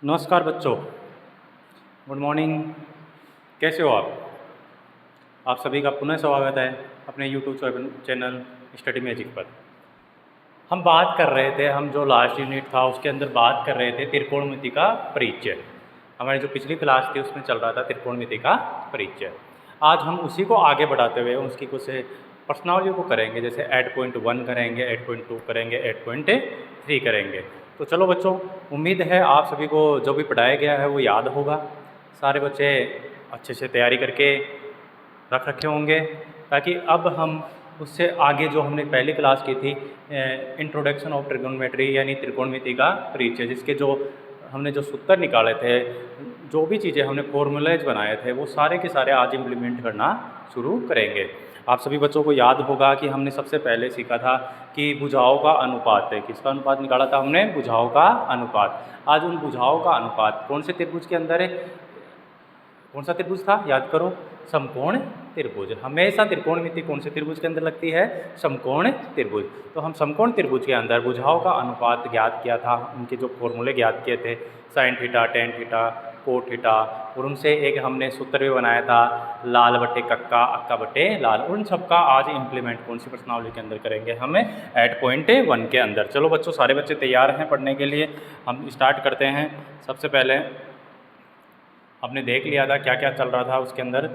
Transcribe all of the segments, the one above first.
नमस्कार बच्चों, good morning. कैसे हो आप सभी का पुनः स्वागत है अपने यूट्यूब चैनल स्टडी मैजिक पर। हम बात कर रहे थे, हम जो लास्ट यूनिट था उसके अंदर बात कर रहे थे त्रिकोणमिति का परिचय। हमारी जो पिछली क्लास थी उसमें चल रहा था त्रिकोणमिति का परिचय। आज हम उसी को आगे बढ़ाते हुए उसकी कुछ प्रश्नावलियों को करेंगे, जैसे 8.1 करेंगे, 8.2 करेंगे, 8.3 करेंगे। तो चलो बच्चों, उम्मीद है आप सभी को जो भी पढ़ाया गया है वो याद होगा। सारे बच्चे अच्छे से तैयारी करके रख रखे होंगे, ताकि अब हम उससे आगे जो हमने पहली क्लास की थी इंट्रोडक्शन ऑफ ट्रिगोनोमेट्री यानी त्रिकोणमिति का परिचय, जिसके जो हमने जो सूत्र निकाले थे, जो भी चीज़ें हमने फॉर्मूलाज बनाए थे, वो सारे के सारे आज इम्प्लीमेंट करना शुरू करेंगे। आप सभी बच्चों को याद होगा कि हमने सबसे पहले सीखा था कि भुजाओं का अनुपात है। किसका अनुपात निकाला था हमने? भुजाओं का अनुपात। आज उन भुजाओं का अनुपात कौन से त्रिभुज के अंदर है? कौन सा त्रिभुज था? याद करो, समकोण त्रिभुज। हमेशा त्रिकोणमिति कौन से त्रिभुज के अंदर लगती है? समकोण त्रिभुज। तो हम समकोण त्रिभुज के अंदर भुजाओं का अनुपात ज्ञात किया था, उनके जो फॉर्मूले ज्ञात किए थे, sine theta, tan theta, cot theta, और उनसे एक हमने सूत्र भी बनाया था, लाल बटे कक्का, अक्का बटे लाल। उन सबका आज इम्प्लीमेंट कौन सी प्रश्नावली के अंदर करेंगे? हमें 8.1 के अंदर। चलो बच्चों, सारे बच्चे तैयार हैं पढ़ने के लिए? हम स्टार्ट करते हैं। सबसे पहले हमने देख लिया था क्या क्या चल रहा था उसके अंदर।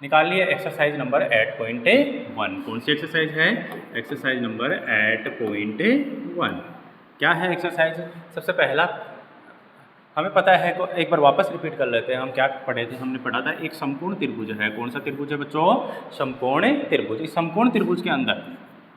निकालिए एक्सरसाइज नंबर 8.1। कौन सी एक्सरसाइज है? Exercise number 8.1। क्या है एक्सरसाइज? सबसे पहला हमें पता है, एक बार वापस रिपीट कर लेते हैं। हम क्या पढ़े थे? हमने पढ़ा था एक समकोण त्रिभुज है। कौन सा त्रिभुज है बच्चों? समकोण त्रिभुज। इस समकोण त्रिभुज के अंदर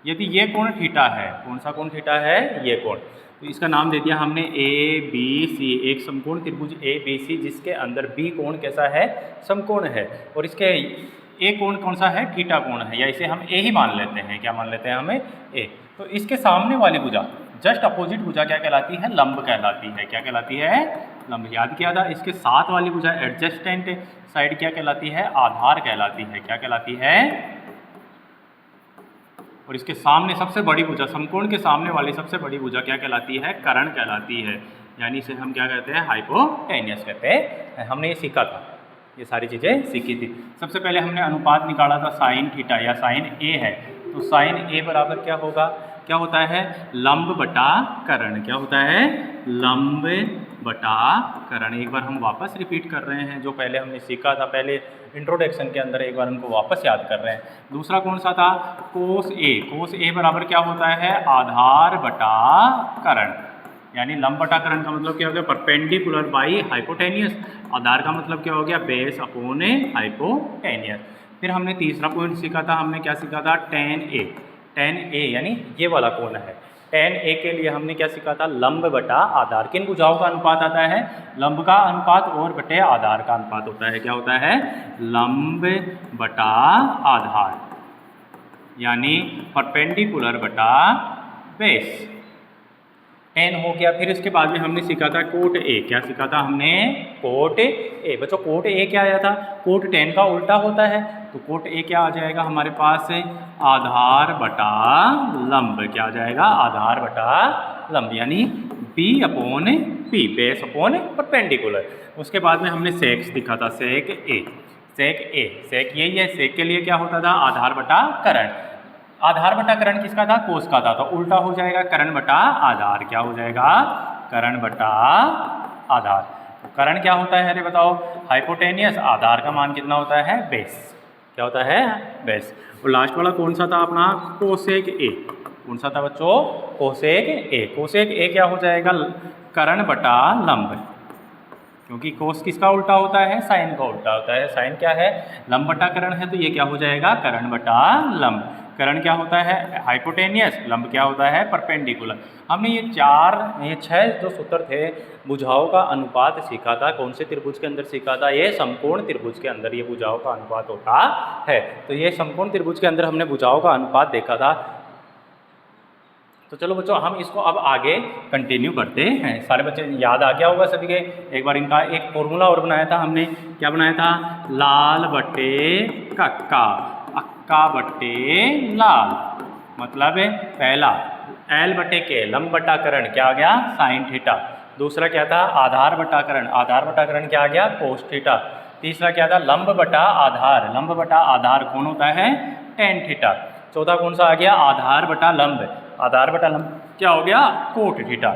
यदि ये कोण थीटा है, कौन सा कोण थीटा है? ये कोण। तो इसका नाम दे दिया हमने ए बी सी। एक समकोण त्रिभुज ए बी सी, जिसके अंदर बी कोण कैसा है? समकोण है। और इसके ए कोण कौन सा है? थीटा कोण है, या इसे हम ए ही मान लेते हैं। क्या मान लेते हैं हमें? ए। तो इसके सामने वाली भुजा, जस्ट अपोजिट भुजा क्या कहलाती है? लंब कहलाती है। क्या कहलाती है? लंब। याद किया था। इसके साथ वाली भुजा एडजेस्टेंट साइड क्या कहलाती है? आधार कहलाती है। क्या कहलाती है? और इसके सामने सबसे बड़ी भुजा, समकोण के सामने वाली सबसे बड़ी भुजा क्या कहलाती है? कर्ण कहलाती है। यानी इसे हम क्या कहते हैं? हाइपोटेन्यूस कहते हैं। हमने ये सीखा था, ये सारी चीज़ें सीखी थी। सबसे पहले हमने अनुपात निकाला था साइन थीटा, या साइन ए है, तो साइन ए बराबर क्या होगा? क्या होता है? लंब बटा कर्ण। क्या होता है? लंब बटा कर्ण। एक बार हम वापस रिपीट कर रहे हैं जो पहले हमने सीखा था, पहले इंट्रोडक्शन के अंदर, एक बार उनको वापस याद कर रहे हैं। दूसरा कौन सा था? कोस ए। कोस ए बराबर क्या होता है? आधार बटा कर्ण। यानी लंब बटा कर्ण का मतलब क्या हो गया? Perpendicular by hypotenuse. आधार का मतलब क्या हो गया? Base upon hypotenuse. फिर हमने तीसरा पॉइंट सीखा था। हमने क्या सीखा था? टेन ए। टेन ए यानी ये वाला कोण है। टेन ए के लिए हमने क्या सीखा था? लंब बटा आधार। किन भुजाओं का अनुपात आता है? लंब का अनुपात और बटे आधार का अनुपात होता है। क्या होता है? लंब बटा आधार, यानी परपेंडिकुलर बटा बेस। टेन हो गया। फिर इसके बाद में हमने सीखा था कोट ए। क्या सीखा था हमने? Cot A. बच्चों, कोट ए क्या आया था? कोट टेन का उल्टा होता है, तो कोट ए क्या आ जाएगा हमारे पास? आधार बटा लंब। क्या आ जाएगा? आधार बटा लंब, यानी B upon P, base upon perpendicular. उसके बाद में हमने सेक सीखा था, सेक ए। सेक ए, सेक यही है। सेक के लिए क्या होता था? आधार बटा कर्ण। आधार बटा कर्ण किसका था? कोस का था, तो उल्टा हो जाएगा कर्ण बटा आधार। क्या हो जाएगा? कर्ण बटा आधार। तो कर्ण क्या होता है? अरे बताओ। हाइपोटेनियस। आधार का मान कितना होता है? बेस। क्या होता है? बेस। और लास्ट वाला कौन सा था अपना? कोसेक ए। कौन सा था बच्चों? कोसेक ए। कोसेक ए क्या हो जाएगा? कर्ण बटा लंब, क्योंकि कोस किसका उल्टा होता है? साइन का उल्टा होता है। साइन क्या है? लंब बटा कर्ण है, तो ये क्या हो जाएगा? कर्ण बटा लंब। कर्ण क्या होता है? हाइपोटेनियस। लंब क्या होता है? परपेंडिकुलर। हमने ये 6 जो सूत्र थे, भुजाओं का अनुपात सीखा था। कौन से त्रिभुज के अंदर सीखा था? ये समकोण त्रिभुज के अंदर ये भुजाओं का अनुपात होता है। तो ये समकोण त्रिभुज के अंदर हमने भुजाओं का अनुपात देखा था। तो चलो बच्चों, हम इसको अब आगे कंटिन्यू करते हैं। सारे बच्चे याद आ गया होगा सभी के। एक बार इनका एक फॉर्मूला और बनाया था हमने। क्या बनाया था? लाल बटे कक्का, अक्का बटे लाल। मतलब पहला एल बटे के, लंब बटा करण क्या आ गया साइन थीटा। दूसरा क्या था आधार बटा करण, आधार बटा करण क्या आ गया कोस थीटा। तीसरा क्या था लंब बटा आधार, लंब बटा आधार कौन होता है टेन थीटा। चौथा कौन सा आ गया आधार बटा लंब, आधार बटा लंब क्या हो गया कोट थीटा।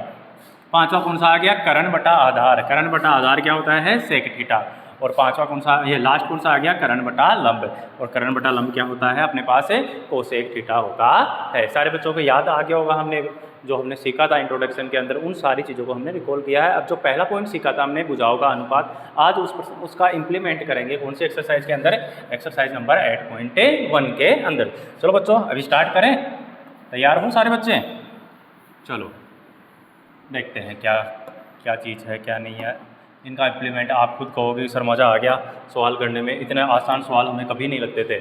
पांचवा कौन सा आ गया करण बटा आधार, करण बटा आधार क्या होता है सेक थीटा। और पांचवा कौन सा ये लास्ट कौन सा आ गया करण बटा लंब, और करण बटा लंब क्या होता है अपने पास कोसेक थीटा होता है। सारे बच्चों को याद आ गया होगा हमने जो हमने सीखा था इंट्रोडक्शन के अंदर, उन सारी चीज़ों को हमने रिकॉल किया है। अब जो पहला पॉइंट सीखा था हमने भुजाओं का अनुपात, आज उसका इम्प्लीमेंट करेंगे कौन सी एक्सरसाइज के अंदर, एक्सरसाइज नंबर 8.1 के अंदर। चलो बच्चों अभी स्टार्ट करें, तैयार हो सारे बच्चे। चलो देखते हैं क्या क्या चीज़ है क्या नहीं है इनका इम्प्लीमेंट। आप खुद कहोगे सर मज़ा आ गया सवाल करने में, इतने आसान सवाल हमें कभी नहीं लगते थे।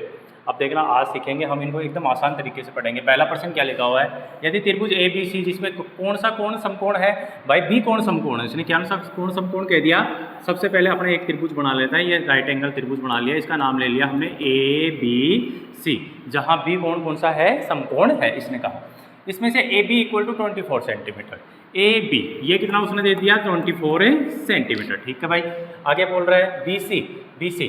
अब देखना आज सीखेंगे हम इनको एकदम आसान तरीके से पढ़ेंगे। पहला प्रश्न क्या लिखा हुआ है, यदि त्रिभुज ए बी सी जिसमें कौन सा कोण समकोण है, भाई बी कोण समकोण है। इसने क्या सा कोण समकोण कह दिया। सबसे पहले अपने एक त्रिभुज बना लेता है, ये राइट एंगल त्रिभुज बना लिया, इसका नाम ले लिया हमने ए बी सी, जहाँ बी कोण कौन सा है समकोण है इसने कहा। इसमें से A B equal to 24 centimeter, A B ये कितना उसने दे दिया 24 सेंटीमीटर, ठीक है भाई। आगे बोल रहा है बी सी, बी सी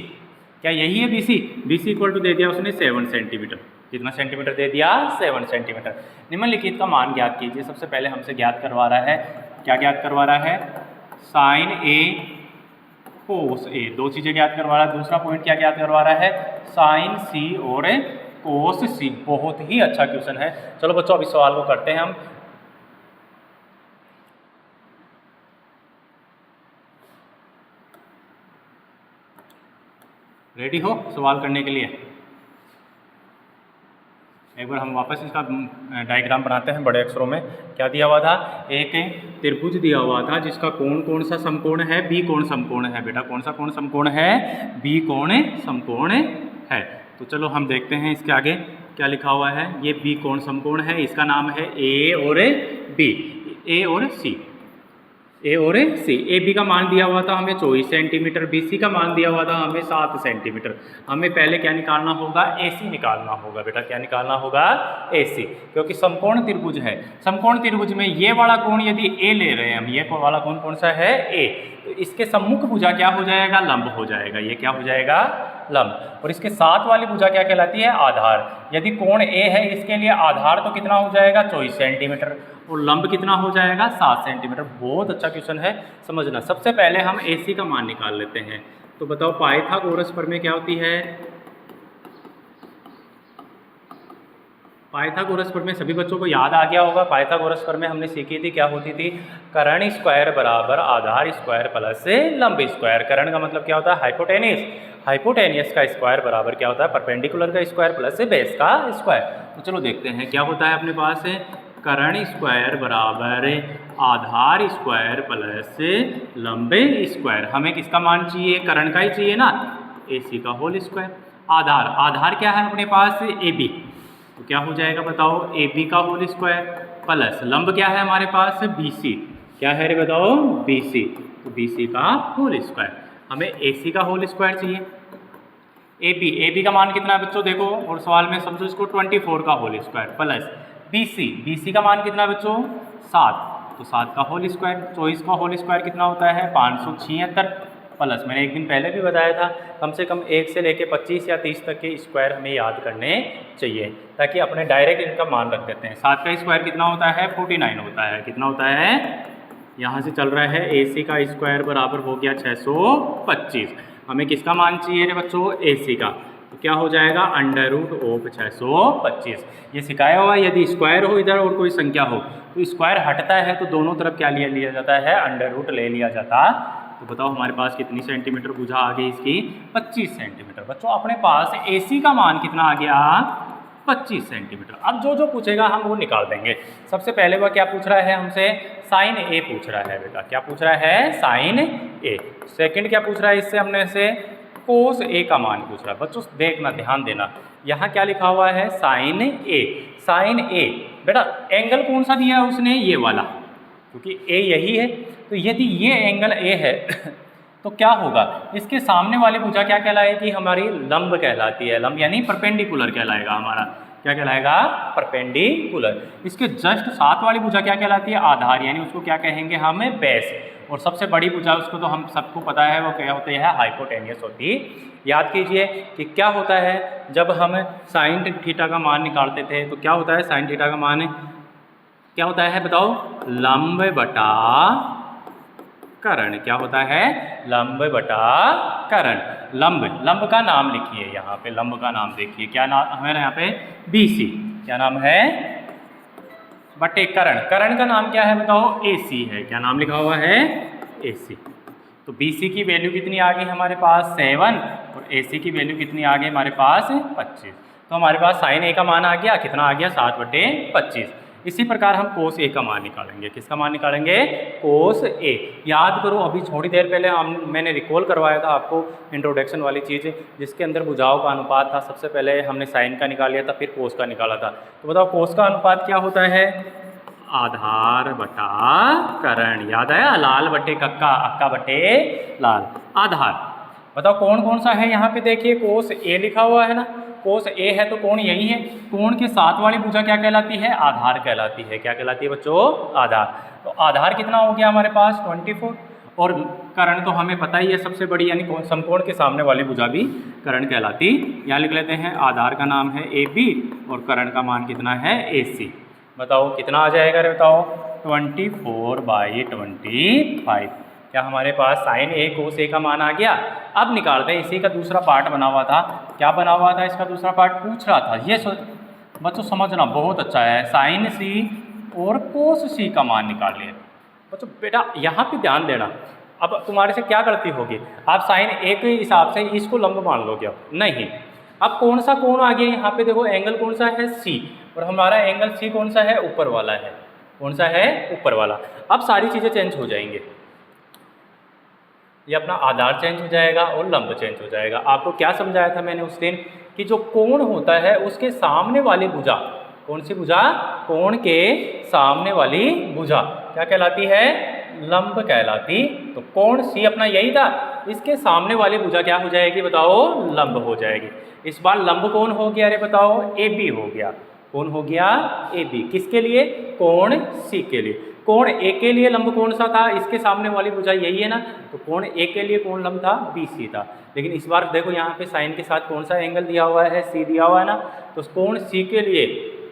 क्या यही है B C, B C equal to दे दिया उसने 7 सेंटीमीटर, कितना सेंटीमीटर दे दिया 7 सेंटीमीटर। निम्नलिखित का मान ज्ञात कीजिए। सबसे पहले हमसे ज्ञात करवा रहा है, क्या ज्ञात करवा रहा है साइन ए कोस ए, दो चीज़ें ज्ञात करवा रहा है। दूसरा पॉइंट क्या ज्ञात करवा रहा है साइन सी और कोस सी। बहुत ही अच्छा क्वेश्चन है। चलो बच्चों अभी सवाल को करते हैं हम। रेडी हो सवाल करने के लिए? एक बार हम वापस इसका डायग्राम बनाते हैं बड़े अक्षरों में। क्या दिया हुआ था, एक त्रिभुज दिया हुआ था जिसका कोण कौन सा समकोण है बी कोण समकोण है। बेटा कौन सा कोण समकोण है बी कोण समकोण है। तो चलो हम देखते हैं इसके आगे क्या लिखा हुआ है। ये बी कोण समकोण है, इसका नाम है ए और बी, ए और सी, ए और सी। ए बी का मान दिया हुआ था हमें 24 सेंटीमीटर, बी सी का मान दिया हुआ था हमें 7 सेंटीमीटर। हमें पहले क्या निकालना होगा ए सी निकालना होगा। बेटा क्या निकालना होगा ए सी, क्योंकि समकोण त्रिभुज है। समकोण त्रिभुज में ये वाला कोण यदि ए ले रहे हैं हम, ये वाला कोण कौन सा है ए, तो इसके सम्मुख भुजा क्या हो जाएगा लंब हो जाएगा, ये क्या हो जाएगा लंब। और इसके साथ वाली भुजा क्या कहलाती है आधार। यदि कोण ए है इसके लिए आधार तो कितना हो जाएगा 24 सेंटीमीटर और लंब कितना हो जाएगा 7 सेंटीमीटर। बहुत अच्छा क्वेश्चन है, समझना। सबसे पहले हम ए सी का मान निकाल लेते हैं। तो बताओ पाइथागोरस प्रमेय क्या होती है। पाइथागोरस प्रमेय सभी बच्चों को याद आ गया होगा। पाइथागोरस प्रमेय हमने सीखी थी, क्या होती थी कर्ण स्क्वायर बराबर आधार स्क्वायर प्लस लंब स्क्वायर। कर्ण का मतलब क्या होता है हाइपोटेनियस, हाइपोटेनियस का स्क्वायर बराबर क्या होता है परपेंडिकुलर का स्क्वायर प्लस बेस का स्क्वायर। तो चलो देखते हैं क्या होता है अपने पास कर्ण स्क्वायर बराबर आधार स्क्वायर प्लस लंब स्क्वायर। हमें किसका मान चाहिए कर्ण का ही चाहिए ना, ए सी का होल स्क्वायर। आधार, आधार क्या है अपने पास ए बी, तो क्या हो जाएगा बताओ ए बी का होल स्क्वायर प्लस लंब क्या है हमारे पास बी सी, क्या है रे बताओ बी सी, तो बी सी का होल स्क्वायर। हमें ए सी का होल स्क्वायर चाहिए। ए बी का मान कितना है बच्चों देखो, और सवाल में समझो इसको 24 का whole square plus B C का मान कितना बच्चों 7, तो 7 का होल स्क्वायर। 24 का होल स्क्वायर कितना होता है 576 प्लस मैंने एक दिन पहले भी बताया था कम से कम 1 से लेके 25 या 30 तक के स्क्वायर हमें याद करने चाहिए, ताकि अपने डायरेक्ट इनका मान रख देते हैं। 7 का स्क्वायर कितना होता है 49 होता है। कितना होता है, यहाँ से चल रहा है ए सी का स्क्वायर बराबर हो गया 625। हमें किसका मान चाहिए रे बच्चों ए सी का, तो क्या हो जाएगा अंडर रूट ऑफ 625। ये सिखाया हुआ यदि स्क्वायर हो इधर और कोई संख्या हो तो स्क्वायर हटता है तो दोनों तरफ क्या लिया जाता है अंडर रूट ले लिया जाता। तो बताओ हमारे पास कितनी सेंटीमीटर भुजा आ गई इसकी 25 सेंटीमीटर। बच्चों अपने पास ए सी का मान कितना आ गया 25 सेंटीमीटर। अब जो जो पूछेगा हम वो निकाल देंगे। सबसे पहले वह क्या पूछ रहा है हमसे साइन ए पूछ रहा है। बेटा क्या पूछ रहा है साइन ए। सेकंड क्या पूछ रहा है इससे हमने से कोस ए का मान पूछ रहा है। बच्चों देखना ध्यान देना, यहाँ क्या लिखा हुआ है साइन ए। साइन ए बेटा एंगल कौन सा दिया है उसने ये वाला, क्योंकि ए यही है। तो यदि ये एंगल ए है तो क्या होगा इसके सामने वाली भुजा क्या कहलाएगी हमारी लंब कहलाती है। लंब यानी परपेंडिकुलर कहलाएगा हमारा। क्या कहलाएगा? परपेंडिकुलर। इसके जस्ट साथ वाली भुजा क्या कहलाती है? आधार, यानी उसको क्या कहेंगे हम? बेस। और सबसे बड़ी भुजा उसको तो हम सबको पता है वो क्या होती है? हाइपोटेनियस होती। याद कीजिए कि क्या होता है जब हम साइन थीटा का मान निकालते थे तो क्या होता है? साइन थीटा का मान क्या होता है बताओ? लंब बटा कर्ण। क्या होता है? लंब बटा कर्ण। लंब का नाम लिखिए, यहाँ पे लंब का नाम देखिए, क्या नाम हमारे यहाँ पे? BC। क्या नाम है? बटे कर्ण का नाम क्या है बताओ? AC है। क्या नाम लिखा हुआ है? AC। तो BC की वैल्यू कितनी आ गई हमारे पास? 7, और AC की वैल्यू कितनी आ गई हमारे पास? 25। तो हमारे पास साइन A का मान आ गया, कितना आ गया? 7/25। इसी प्रकार हम कोस A का मान निकालेंगे। किसका मान निकालेंगे? कोस A। याद करो, अभी थोड़ी देर पहले मैंने रिकॉल करवाया था आपको इंट्रोडक्शन वाली चीज़, जिसके अंदर भुजाओं का अनुपात था। सबसे पहले हमने साइन का निकाल लिया था, फिर कोस का निकाला था। तो बताओ कोस का अनुपात क्या होता है? आधार बटा कर्ण। याद आया? लाल बटे कक्का, अक्का बटे लाल। आधार बताओ कौन कौन सा है? यहाँ पे देखिए कोस A लिखा हुआ है ना। कोस A है तो कोण यही है। कोण के साथ वाली भुजा क्या कहलाती है? आधार कहलाती है। क्या कहलाती है बच्चों? आधार। तो आधार कितना हो गया हमारे पास? 24। और कर्ण तो हमें पता ही है सबसे बड़ी, यानी समकोण के सामने वाली भुजा भी कर्ण कहलाती। यहाँ लिख लेते हैं आधार का नाम है AB और कर्ण का मान कितना है? AC। बताओ कितना आ जाएगा? अरे बताओ 24/25। क्या हमारे पास साइन A कोस A का मान आ गया? अब निकालते हैं, इसी का दूसरा पार्ट बना हुआ था। क्या बना हुआ था? इसका दूसरा पार्ट पूछ रहा था। ये बच्चों समझना बहुत अच्छा है। साइन C और कोस C का मान निकाल लिए। बच्चों बेटा यहाँ पे ध्यान देना। अब तुम्हारे से क्या गलती होगी? आप साइन A के हिसाब से इसको लंब मान लोगे? अब नहीं। अब कौन सा कोण आ गया यहाँ पे? देखो एंगल कौन सा है? C। और हमारा एंगल C कौन सा है? ऊपर वाला है। कौन सा है? ऊपर वाला। अब सारी चीज़ें चेंज हो जाएंगे। ये अपना आधार चेंज हो जाएगा और लंब चेंज हो जाएगा। आपको क्या समझाया था मैंने उस दिन? कि जो कोण होता है उसके सामने वाली भुजा, कौन सी भुजा? कोण के सामने वाली भुजा क्या कहलाती है? लंब कहलाती। तो कोण C अपना यही था, इसके सामने वाली भुजा क्या हो जाएगी बताओ? लंब हो जाएगी। इस बार लंब कौन हो गया? अरे बताओ AB हो गया। कौन हो गया? AB। किसके लिए? कोण C के लिए। कोण A के लिए लंब कौन सा था? इसके सामने वाली भुजा यही है ना। तो कोण A के लिए कौन लंब था? BC था। लेकिन इस बार देखो यहाँ पे साइन के साथ कौन सा एंगल दिया हुआ है? C दिया हुआ है ना। तो कोण C के लिए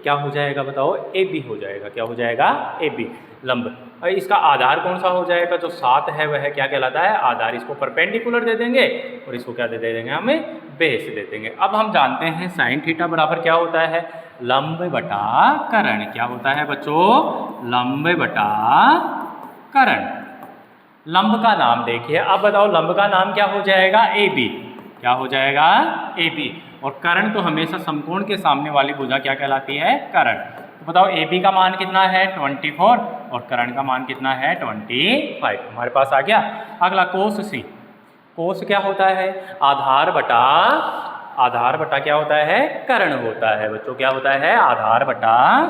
क्या हो जाएगा बताओ? AB हो जाएगा। क्या हो जाएगा? AB लंब। और इसका आधार कौन सा हो जाएगा? जो 7 है वह क्या कहलाता है? आधार। इसको परपेंडिकुलर दे देंगे और इसको क्या दे देंगे? हमें बेस दे देंगे। अब हम जानते हैं साइन थीटा बराबर क्या होता है? लंब बटा कर्ण। क्या होता है बच्चों? लंब बटा कर्ण। लंब का नाम देखिए। अब बताओ लंब का नाम क्या हो जाएगा? AB। क्या हो जाएगा? AB। और कर्ण तो हमेशा समकोण के सामने वाली भुजा क्या कहलाती है? कर्ण। तो बताओ AB का मान कितना है? 24 और कर्ण का मान कितना है? 25। हमारे पास आ गया। अगला कोस C। कोस क्या होता है? आधार बटा क्या होता है? कर्ण होता है। बच्चों क्या होता है? आधार बटा,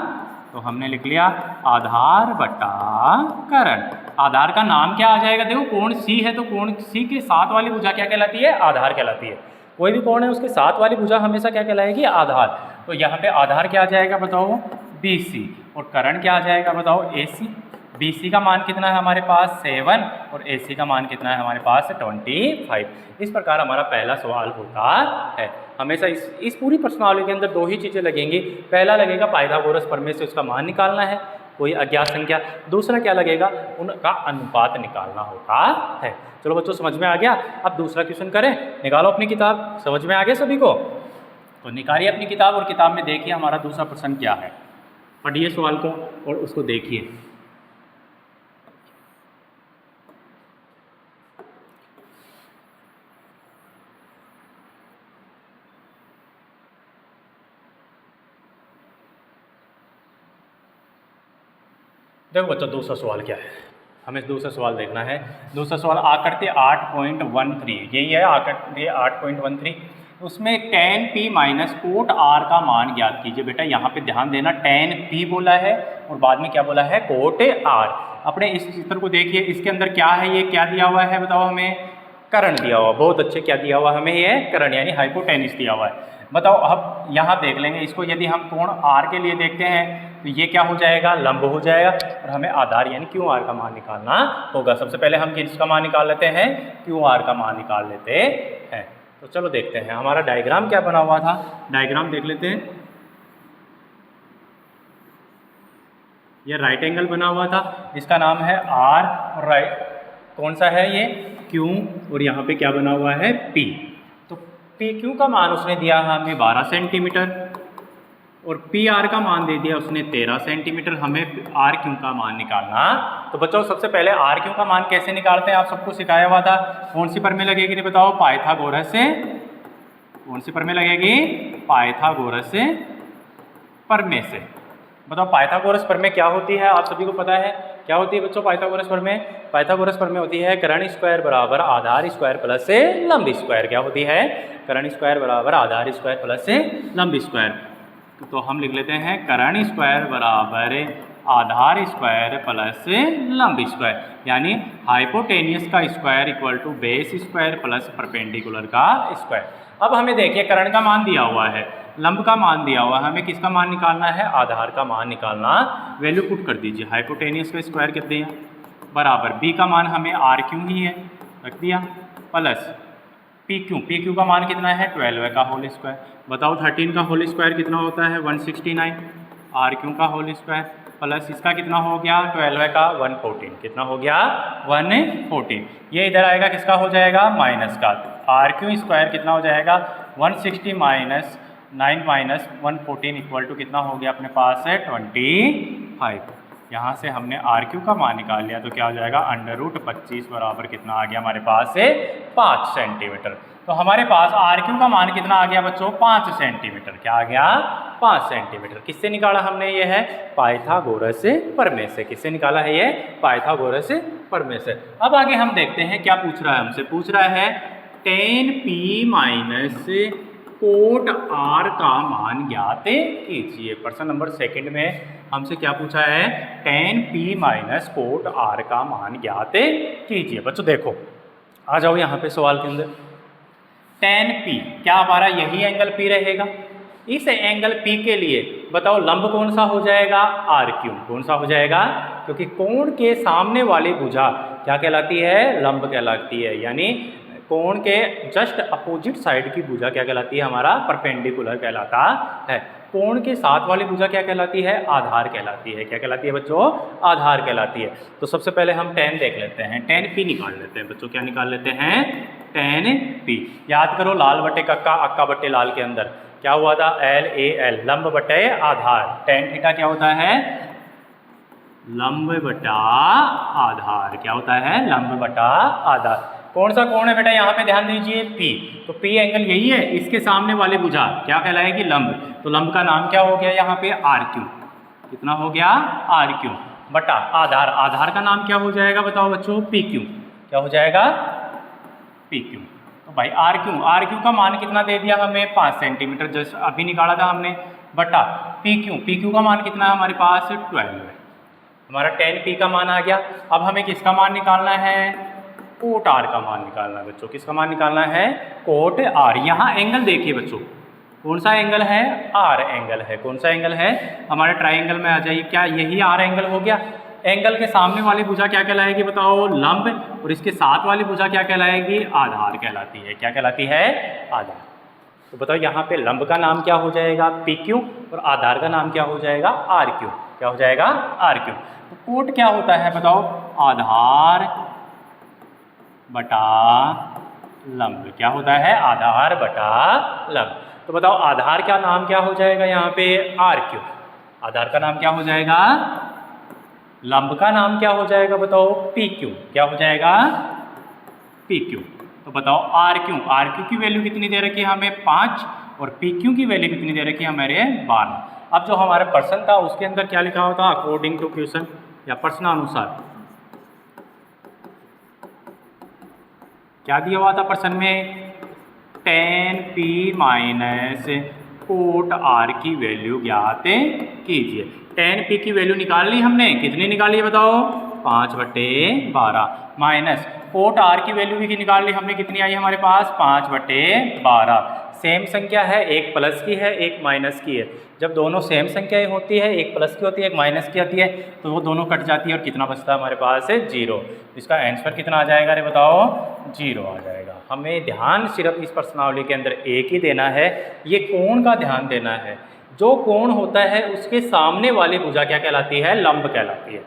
तो हमने लिख लिया आधार बटा कर्ण। आधार का नाम क्या आ जाएगा? देखो कोण C है तो कोण C के साथ वाली भुजा क्या कहलाती है? आधार कहलाती है। कोई भी कोण है उसके साथ वाली भुजा हमेशा क्या कहलाएगी? आधार। तो यहाँ पे आधार क्या आ जाएगा बताओ? BC। और कर्ण क्या आ जाएगा बताओ? AC। BC का मान कितना है हमारे पास? 7 और AC का मान कितना है हमारे पास? 25। इस प्रकार हमारा पहला सवाल होता है। हमेशा इस पूरी प्रश्नावली के अंदर दो ही चीज़ें लगेंगी। पहला लगेगा पाइथागोरस प्रमेय से उसका मान निकालना है, कोई अज्ञात संख्या। दूसरा क्या लगेगा? उनका अनुपात निकालना होता है। चलो बच्चों समझ में आ गया। अब दूसरा क्वेश्चन करें। निकालो अपनी किताब। समझ में आ गया सभी को? तो निकालिए अपनी किताब और किताब में देखिए हमारा दूसरा प्रश्न क्या है। पढ़िए सवाल को और उसको देखिए। देखो बच्चों दूसरा सवाल क्या है, हमें दूसरा सवाल देखना है। दूसरा सवाल आकृति 8.13, यही है आकृति 8.13। उसमें tan P minus coat R का मान ज्ञात कीजिए। बेटा यहाँ पे ध्यान देना, tan P बोला है और बाद में क्या बोला है? Cot R। अपने इस चित्र को देखिए, इसके अंदर क्या है? ये क्या दिया हुआ है बताओ हमें? कर्ण दिया हुआ। बहुत अच्छे। क्या दिया हुआ हमें? ये कर्ण यानी हाइपोटेनिस दिया हुआ है। बताओ अब यहाँ देख लेंगे इसको, यदि हम कोण आर के लिए देखते हैं तो ये क्या हो जाएगा, लंब हो जाएगा और हमें आधार यानी क्यू आर का मान निकालना होगा। सबसे पहले हम किसका मान निकाल लेते हैं, क्यू आर का मान निकाल लेते हैं। तो चलो देखते हैं हमारा डायग्राम क्या बना हुआ था, डायग्राम देख लेते हैं। ये राइट एंगल बना हुआ था, इसका नाम है आर और राइट कौन सा है ये क्यू, और यहाँ पे क्या बना हुआ है पी। तो पी क्यू का मान उसने दिया हमें 12 सेंटीमीटर और पी आर का मान दे दिया उसने 13 सेंटीमीटर। हमें आर क्यू का मान निकालना। तो बच्चों सबसे पहले आर क्यू का मान कैसे निकालते हैं आप सबको सिखाया हुआ था। कौन सी पर में लगेगी बताओ, पाइथागोरस से। कौन सी पर में लगेगी, पाइथागोरस से प्रमेय से। बताओ पाइथागोरस प्रमेय क्या होती है, आप सभी को पता है क्या होती है बच्चों पाइथागोरस प्रमेय। पाइथागोरस प्रमेय होती है कर्ण स्क्वायर बराबर आधार स्क्वायर प्लस से लंब स्क्वायर। क्या होती है, कर्ण स्क्वायर बराबर आधार स्क्वायर प्लस से लंब स्क्वायर। तो हम लिख लेते हैं कर्ण स्क्वायर बराबर आधार स्क्वायर प्लस से लंब स्क्वायर, यानी हाइपोटेनियस का square equal to base square plus perpendicular का स्क्वायर। अब हमें देखिए कर्ण का मान दिया हुआ है, लंब का मान दिया हुआ है, हमें किसका मान निकालना है, आधार का मान निकालना। वैल्यू पुट कर दीजिए, हाइपोटेनियस का स्क्वायर कर दिया बराबर बी का मान हमें आर क्यू ही है रख दिया प्लस पी क्यू का मान कितना है 12 का होल स्क्वायर। बताओ 13 का होल स्क्वायर कितना होता है 169, आर क्यू का होल स्क्वायर प्लस इसका कितना हो गया 12 का 114, कितना हो गया 114। ये इधर आएगा किसका हो जाएगा माइनस का, आर क्यू स्क्वायर कितना हो जाएगा 160 माइनस 9 माइनस 114 इक्वल टू कितना हो गया अपने पास है 25। यहाँ से हमने आर क्यू का मान निकाल लिया तो क्या हो जाएगा √25 बराबर कितना आ गया हमारे पास से 5 सेंटीमीटर। तो हमारे पास आर क्यू का मान कितना आ गया बच्चों 5 सेंटीमीटर। क्या आ गया 5 सेंटीमीटर। किससे निकाला हमने, ये है पाइथागोरस प्रमेय से। किससे निकाला है ये, पाइथागोरस प्रमेय से। अब आगे हम देखते हैं क्या पूछ रहा है हमसे, पूछ रहा है tan p minus cot R का मान ज्ञात कीजिए। प्रश्न नंबर 2 में हमसे क्या पूछा है, tan p minus cot R का मान ज्ञात कीजिए। बच्चों देखो आ जाओ यहाँ पे सवाल के अंदर, tan p क्या हमारा यही एंगल p रहेगा। इस एंगल p के लिए बताओ लंब कौन सा हो जाएगा, आर क्यू। कौन सा हो जाएगा, क्योंकि कोण के सामने वाली भुजा क्या कहलाती है, लंब कहलाती है। यानी कोण के जस्ट अपोजिट साइड की भुजा क्या कहलाती है, हमारा परपेंडिकुलर कहलाता है। कोण के साथ वाली भुजा क्या कहलाती है, आधार कहलाती है। क्या कहलाती है बच्चों, आधार कहलाती है। तो सबसे पहले हम tan देख लेते हैं, tan p निकाल लेते हैं बच्चों। क्या निकाल लेते हैं, tan p। याद करो लाल बटे कक्का अक्का बटे लाल के अंदर क्या हुआ था, LAL लंब बटे आधार। tan थीटा क्या होता है, लंब बटा आधार। क्या होता है, लंब बटा आधार। कौन सा कोण है बेटा, यहाँ पे ध्यान दीजिए P। तो P एंगल यही है, इसके सामने वाली भुजा क्या कहलाएगी, लंब। तो लंब का नाम क्या हो गया यहाँ पे RQ। कितना हो गया RQ बटा आधार। आधार का नाम क्या हो जाएगा बताओ बच्चों, PQ। क्या हो जाएगा PQ। तो भाई RQ का मान कितना दे दिया हमें 5 सेंटीमीटर, जैसे अभी निकाला था हमने, बटा PQ का मान कितना है हमारे पास 12 है। हमारा tan p का मान आ गया। अब हमें किसका मान निकालना है, कोट आर का मान निकालना है बच्चों। किसका मान निकालना है, कोट आर। यहाँ एंगल देखिए बच्चों, कौन सा एंगल है, आर एंगल है। कौन सा एंगल है, हमारे ट्राइंगल में आ जाइए, क्या यही आर एंगल हो गया। एंगल के सामने वाली भुजा क्या कहलाएगी बताओ, लंब, और इसके साथ वाली भुजा क्या कहलाएगी, आधार कहलाती है। क्या कहलाती है, आधार। तो बताओ यहाँ पे लंब का नाम क्या हो जाएगा PQ और आधार का नाम क्या हो जाएगा RQ। क्या हो जाएगा RQ। तो कोट क्या होता है बताओ, आधार बटा लंब। क्या होता है, आधार बटा लंब। तो बताओ आधार का नाम क्या हो जाएगा यहाँ पे RQ। आधार का नाम क्या हो जाएगा, लंब का नाम क्या हो जाएगा बताओ PQ। क्या हो जाएगा PQ। तो बताओ RQ की वैल्यू कितनी दे रखी है हमें 5 और PQ की वैल्यू कितनी दे रखी है हमारे 12। अब जो हमारा प्रश्न था उसके अंदर क्या लिखा हुआ था, अकॉर्डिंग टू क्वेश्चन या प्रश्नानुसार क्या दिया हुआ था प्रश्न में, tan p minus cot R की वैल्यू ज्ञात कीजिए। tan p की वैल्यू निकाल ली हमने, कितनी निकाली है बताओ 5/12 माइनस कोट आर की वैल्यू भी निकाल ली हमने, कितनी आई हमारे पास 5/12 सेम संख्या है, एक प्लस की है एक माइनस की है। जब दोनों सेम संख्याएं होती है, एक प्लस की होती है एक माइनस की होती है, तो वो दोनों कट जाती है और कितना बचता है हमारे पास है 0। इसका आंसर कितना आ जाएगा, अरे बताओ 0 आ जाएगा। हमें ध्यान सिर्फ इस प्रश्नावली के अंदर एक ही देना है, ये कोण का ध्यान देना है। जो कोण होता है उसके सामने वाली भुजा क्या कहलाती है, लंब कहलाती है।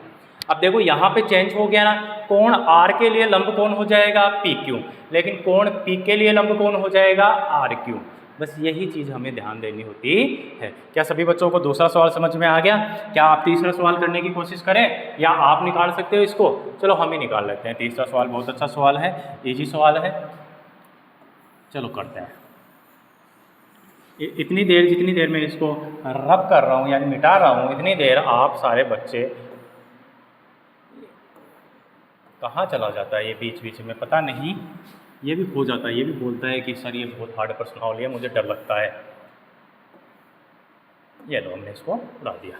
अब देखो यहाँ पे चेंज हो गया ना, कोण R के लिए लंब कोण हो जाएगा PQ, लेकिन कोण P के लिए लंब कोण हो जाएगा RQ। बस यही चीज़ हमें ध्यान देनी होती है। क्या सभी बच्चों को दूसरा सवाल समझ में आ गया? क्या आप तीसरा सवाल करने की कोशिश करें या आप निकाल सकते हो इसको? चलो हम ही निकाल लेते हैं। तीसरा सवाल बहुत अच्छा सवाल है, इजी सवाल है, चलो करते हैं। इतनी देर जितनी देर मैं इसको रब कर रहा हूँ यानी मिटा रहा हूँ, इतनी देर आप सारे बच्चे कहाँ चला जाता है ये बीच बीच में पता नहीं, ये भी खो जाता है, ये भी बोलता है कि सर ये बहुत हार्ड प्रश्नावली है, मुझे डर लगता है। ये लो हमने इसको उड़ा दिया।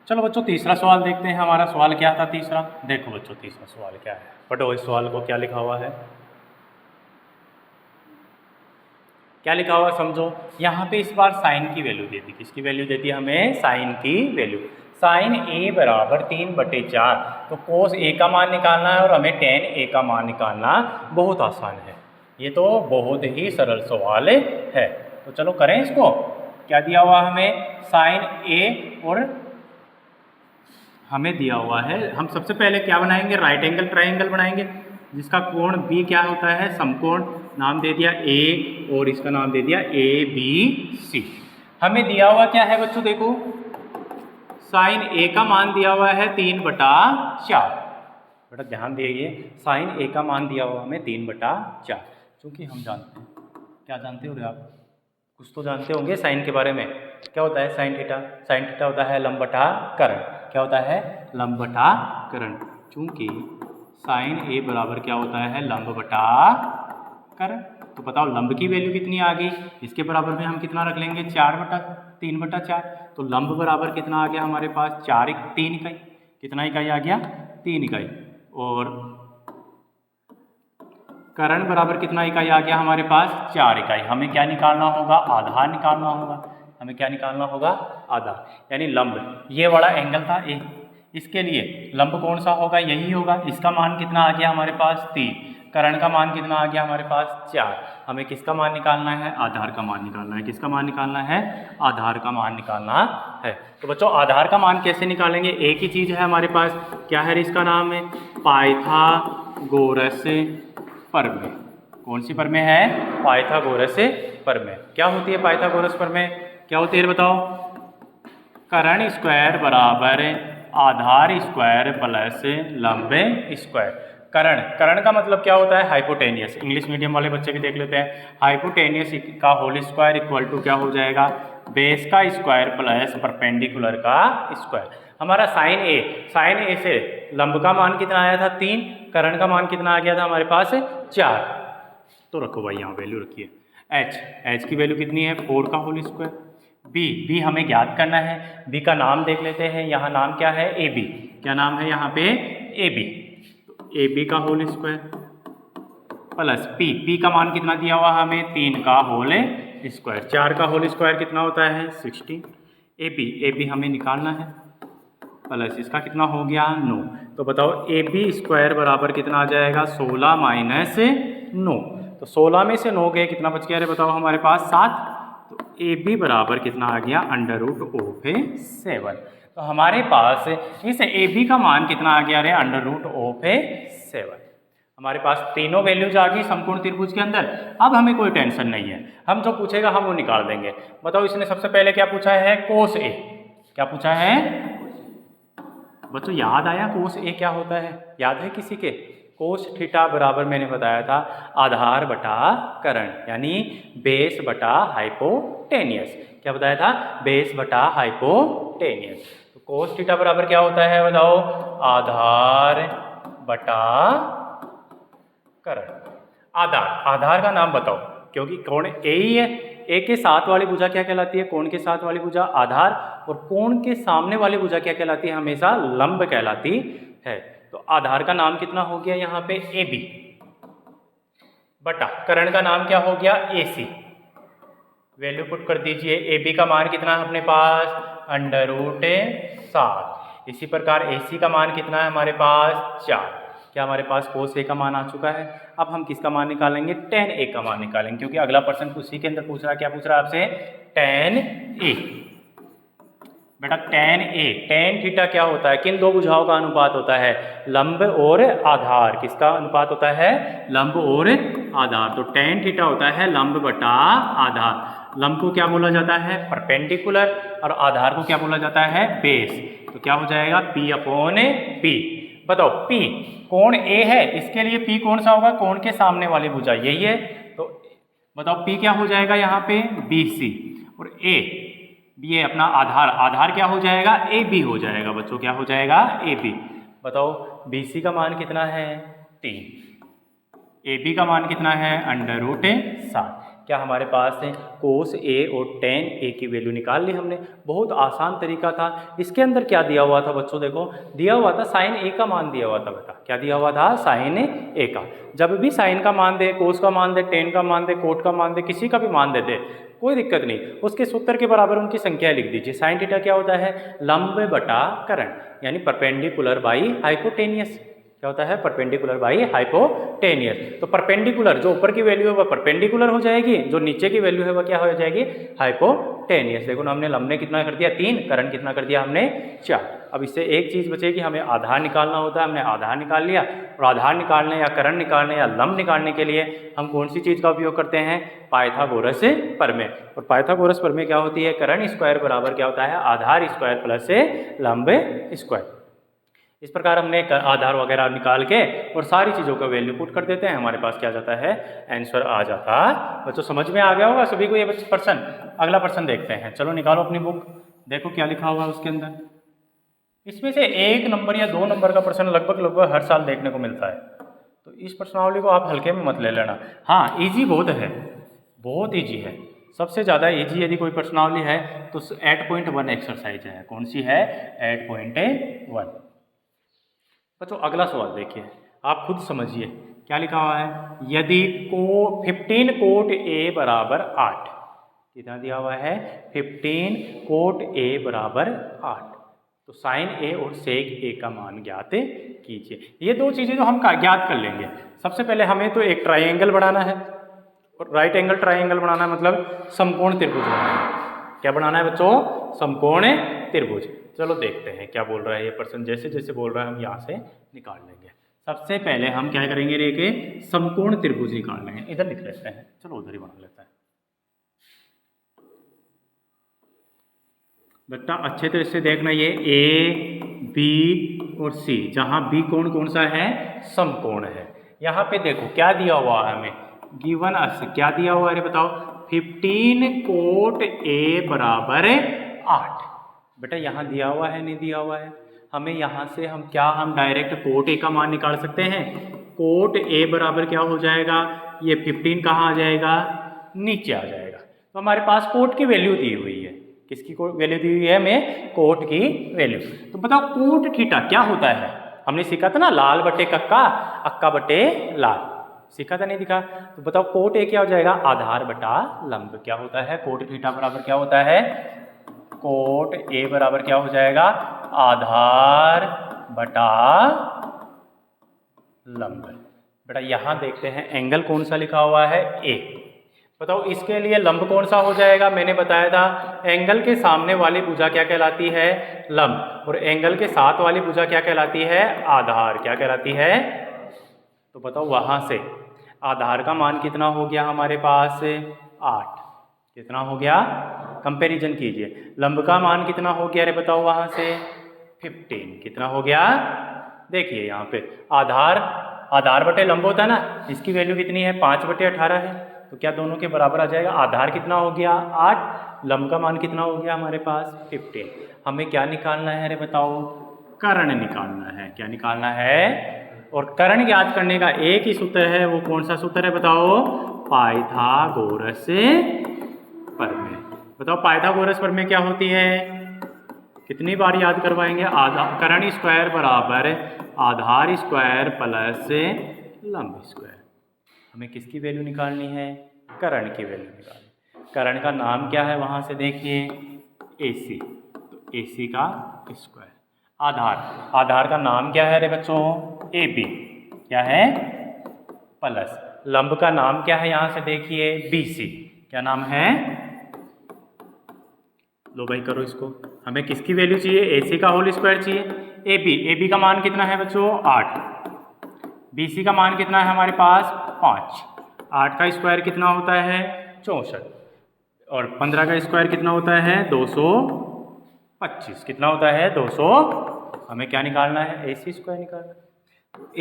चलो बच्चों तीसरा सवाल देखते हैं। हमारा सवाल क्या था तीसरा? देखो बच्चों तीसरा सवाल क्या है, पढ़ो इस सवाल को, क्या लिखा हुआ है, क्या लिखा हुआ समझो। यहाँ पे इस बार साइन की वैल्यू देती, किसकी वैल्यू देती है हमें, साइन की वैल्यू। साइन A बराबर 3/4, तो कोस A का मान निकालना है और हमें टेन A का मान निकालना बहुत आसान है। ये तो बहुत ही सरल सवाल है, तो चलो करें इसको। क्या दिया हुआ हमें, साइन A और हमें दिया हुआ है, हम सबसे पहले क्या बनाएंगे, राइट एंगल ट्राइंगल बनाएंगे जिसका कोण B क्या होता है, समकोण। नाम दे दिया A और इसका नाम दे दिया ABC। हमें दिया हुआ क्या है बच्चों, देखो साइन A का मान दिया हुआ है 3/4। बेटा ध्यान दीजिए, साइन A का मान दिया हुआ हमें 3/4। क्योंकि हम जानते हैं, क्या जानते हो रे आप, कुछ तो जानते होंगे साइन के बारे में। क्या होता है साइन थीटा? साइन थीटा होता है लंब बटा कर्ण। क्या होता है, लंब बटा कर्ण। चूंकि साइन A बराबर क्या होता है, लंब बटा कर्ण। तो बताओ लंब की वैल्यू कितनी आ गई, इसके बराबर में हम कितना रख लेंगे, 3/4। तो लंब बराबर कितना आ गया हमारे पास, 3 इकाई। कितना इकाई आ गया, 3 इकाई। और कर्ण बराबर कितना इकाई आ गया हमारे पास, 4 इकाई। हमें क्या निकालना होगा, आधार निकालना होगा। हमें क्या निकालना होगा, आधार, यानी लंब। ये वाला एंगल था A, इसके लिए लंब कौन सा होगा, यही होगा। इसका मान कितना आ गया हमारे पास, 3। कर्ण का मान कितना आ गया हमारे पास, 4। हमें किसका मान निकालना है, आधार का मान निकालना है। किसका मान निकालना है, आधार का मान निकालना है। तो बच्चों आधार का मान कैसे निकालेंगे, एक ही चीज़ है हमारे पास, क्या है, इसका नाम है पाइथागोरस प्रमेय। कौन सी प्रमेय है, पाइथागोरस प्रमेय। क्या होती है पाइथागोरस प्रमेय, क्या होती है बताओ, कर्ण स्क्वायर बराबर आधार स्क्वायर प्लस लंब स्क्वायर। कर्ण का मतलब क्या होता है, हाइपोटेनियस। इंग्लिश मीडियम वाले बच्चे भी देख लेते हैं। हाइपोटेनियस का होल स्क्वायर इक्वल टू क्या हो जाएगा, बेस का स्क्वायर प्लस परपेंडिकुलर का स्क्वायर। हमारा साइन ए से लंब का मान कितना आया था, 3। कर्ण का मान कितना आ गया था हमारे पास, 4। तो रखो भाई यहाँ वैल्यू रखिए। एच की वैल्यू कितनी है, 4 का होल स्क्वायर। बी हमें ज्ञात करना है। बी का नाम देख लेते हैं, यहाँ नाम क्या है, ए बी। क्या नाम है यहाँ पे, ए बी। तो ए बी का होल स्क्वायर प्लस पी का मान कितना दिया हुआ हमें, 3 का होल स्क्वायर। 4 का होल स्क्वायर कितना होता है, 16। ए बी हमें निकालना है, प्लस इसका कितना हो गया, 9। तो बताओ ए बी स्क्वायर बराबर कितना आ जाएगा, 16 माइनस 9। तो 16 में से 9 गए, कितना बच गया, अरे बताओ हमारे पास 7। तो ए बी बराबर कितना आ गया, √7। तो हमारे पास इस ए बी का मान कितना आ गया, अरे √7। हमारे पास तीनों वैल्यूज आ गई समकोण त्रिभुज के अंदर। अब हमें कोई टेंशन नहीं है, हम जो पूछेगा हम वो निकाल देंगे। बताओ इसने सबसे पहले क्या पूछा है, कोस ए। क्या पूछा है बच्चों, याद आया कोस ए क्या होता है, याद है किसी के, कोस थीटा बराबर मैंने बताया था आधार बटा कर्ण, यानी बेस बटा हाइपोटेनियस। क्या बताया था, बेस बटा हाइपोटेनियस। तो कोस थीटा बराबर क्या होता है बताओ, आधार बटा कर्ण। आधार का नाम बताओ, क्योंकि कोण ए ही है। ए के साथ वाली भुजा क्या कहलाती है, कोण के साथ वाली भुजा आधार। और कोण के सामने वाली भुजा क्या कहलाती है, हमेशा लंब कहलाती है। तो आधार का नाम कितना हो गया यहाँ पे AB बटा करण का नाम क्या हो गया AC। वैल्यू पुट कर दीजिए। AB का मान कितना है अपने पास √7। इसी प्रकार AC का मान कितना है हमारे पास 4। क्या हमारे पास cos A का मान आ चुका है। अब हम किसका मान निकालेंगे tan A का मान निकालेंगे, क्योंकि अगला प्रश्न उसी के अंदर पूछ रहा है। क्या पूछ रहा है आपसे tan A। बेटा tan थीटा क्या होता है, किन दो भुजाओं का अनुपात होता है लंब और आधार। किसका अनुपात होता है लंब और आधार। तो tan थीटा होता है लंब बटा आधार। लंब को क्या बोला जाता है परपेंडिकुलर और आधार को क्या बोला जाता है बेस। तो क्या हो जाएगा P/P। बताओ P कोण A है, इसके लिए P कौन सा होगा कोण के सामने वाली भुजा यही है। तो बताओ P क्या हो जाएगा यहाँ पे BC और A ये अपना आधार। आधार क्या हो जाएगा AB हो जाएगा बच्चों। क्या हो जाएगा AB। बताओ BC का मान कितना है 3, AB का मान कितना है √7। क्या हमारे पास है cos A और tan A की वैल्यू निकाल ली हमने। बहुत आसान तरीका था। इसके अंदर क्या दिया हुआ था बच्चों, देखो दिया हुआ था sin A का मान दिया हुआ था बेटा। क्या दिया हुआ था sin A का। जब भी sin का मान दे, cos का मान दे, tan का मान दे, cot का मान दे, किसी का भी मान दे दे कोई दिक्कत नहीं, उसके सूत्र के बराबर उनकी संख्या लिख दीजिए। sin थीटा क्या होता है लंब बटा करण, यानी परपेंडिकुलर बाई हाइपोटेनियस। क्या होता है परपेंडिकुलर बाई हाइपोटेनियस। तो परपेंडिकुलर जो ऊपर की वैल्यू है वह परपेंडिकुलर हो जाएगी, जो नीचे की वैल्यू है वह क्या हो जाएगी हाइपोटेनियस। देखो ना हमने लंब ने कितना कर दिया 3, करण कितना कर दिया हमने 4। अब इससे एक चीज़ बचेगी, हमें आधार निकालना होता है। हमने आधार निकाल लिया और आधार निकालने या करण निकालने या लंब निकालने के लिए हम कौन सी चीज़ का उपयोग करते हैं पाइथागोरस प्रमेय। और पाइथागोरस प्रमेय क्या होती है करण स्क्वायर बराबर क्या होता है आधार स्क्वायर प्लस लंब स्क्वायर। इस प्रकार हमने आधार वगैरह निकाल के और सारी चीज़ों का वैल्यू पुट कर देते हैं, हमारे पास क्या जाता है आंसर आ जाता है। बच्चों समझ में आ गया होगा सभी को ये प्रश्न। अगला प्रश्न देखते हैं, चलो निकालो अपनी बुक, देखो क्या लिखा हुआ है उसके अंदर। इसमें से 1 नंबर या 2 नंबर का प्रश्न लगभग हर साल देखने को मिलता है, तो इस प्रश्नावली को आप हल्के में मत ले लेना। हाँ ईजी बहुत है, बहुत ईजी है। सबसे ज़्यादा ईजी यदि कोई प्रश्नावली है तो 8.1 एक्सरसाइज है। कौन सी है 8.1। बच्चों अगला सवाल देखिए, आप खुद समझिए क्या लिखा हुआ है। यदि 15 कोट A बराबर 8, कितना दिया हुआ है 15 कोट A बराबर 8, तो साइन A और सेक A का मान ज्ञात कीजिए। ये दो चीज़ें तो हम ज्ञात कर लेंगे। सबसे पहले हमें तो एक ट्राइंगल बनाना है, और राइट एंगल ट्राइंगल बनाना है, मतलब समकोण त्रिभुज बनाना है। क्या बनाना है बच्चों समकोण त्रिभुज। चलो देखते हैं क्या बोल रहा है ये प्रश्न। जैसे जैसे बोल रहा है हम यहाँ से निकाल लेंगे। सबसे पहले हम क्या करेंगे रेखे समकोण त्रिभुज निकाल लेंगे। इधर लिख लेते हैं, चलो उधर ही बना लेते हैं। बेटा अच्छे तरह से देखना, ये A B और C, जहाँ B कौन सा है समकोण है। यहाँ पे देखो क्या दिया हुआ है हमें गिवन अस, क्या दिया हुआ है बताओ 15 कोट A बराबर 8। बेटा यहाँ दिया हुआ है नहीं दिया हुआ है, हमें यहाँ से हम डायरेक्ट कोट A का मान निकाल सकते हैं। कोट A बराबर क्या हो जाएगा, ये 15 कहाँ आ जाएगा नीचे आ जाएगा। तो हमारे पास कोट की वैल्यू दी हुई है। किसकी वैल्यू दी हुई है हमें कोट की वैल्यू। तो बताओ कोट थीटा क्या होता है, हमने सीखा था ना लाल बटे कक्का अक्का बटे लाल, सीखा था नहीं दिखा। तो बताओ कोट A क्या हो जाएगा आधार बटा लंब। क्या होता है कोट थीटा बराबर क्या होता है कोट A बराबर क्या हो जाएगा आधार बटा लंब। बेटा यहाँ देखते हैं एंगल कौन सा लिखा हुआ है A। बताओ इसके लिए लंब कौन सा हो जाएगा, मैंने बताया था एंगल के सामने वाली भुजा क्या कहलाती है लंब, और एंगल के साथ वाली भुजा क्या कहलाती है आधार। क्या कहलाती है, तो बताओ वहाँ से आधार का मान कितना हो गया हमारे पास 8, कितना हो गया कंपैरिजन कीजिए। लंब का मान कितना हो गया अरे बताओ वहाँ से 15, कितना हो गया देखिए यहाँ पे आधार बटे लंब होता है ना, इसकी वैल्यू कितनी है 5/18 है। तो क्या दोनों के बराबर आ जाएगा। आधार कितना हो गया 8, लंब का मान कितना हो गया हमारे पास 15। हमें क्या निकालना है अरे बताओ कर्ण निकालना है। क्या निकालना है, और कर्ण ज्ञात करने का एक ही सूत्र है, वो कौन सा सूत्र है बताओ पाइथागोरस प्रमेय। बताओ पाइथागोरस प्रमेय क्या होती है, कितनी बार याद करवाएंगे? करण स्क्वायर बराबर आधार स्क्वायर प्लस लंब स्क्वायर। हमें किसकी वैल्यू निकालनी है? करण की वैल्यू निकालनी। करण का नाम क्या है वहाँ से देखिए? AC, तो AC का स्क्वायर। आधार का नाम क्या है रे बच्चों? AB, क्या है? प्लस। लंब का नाम क्या है यहाँ से देखिए? BC, क्या नाम है? लो भाई करो इसको। हमें किसकी वैल्यू चाहिए? AC का होल स्क्वायर चाहिए। AB का मान कितना है बच्चों? 8। BC का मान कितना है हमारे पास? 5। 8 का स्क्वायर कितना होता है? 64। और 15 का स्क्वायर कितना होता है? 225। कितना होता है? 200। हमें क्या निकालना है? AC स्क्वायर निकालना है।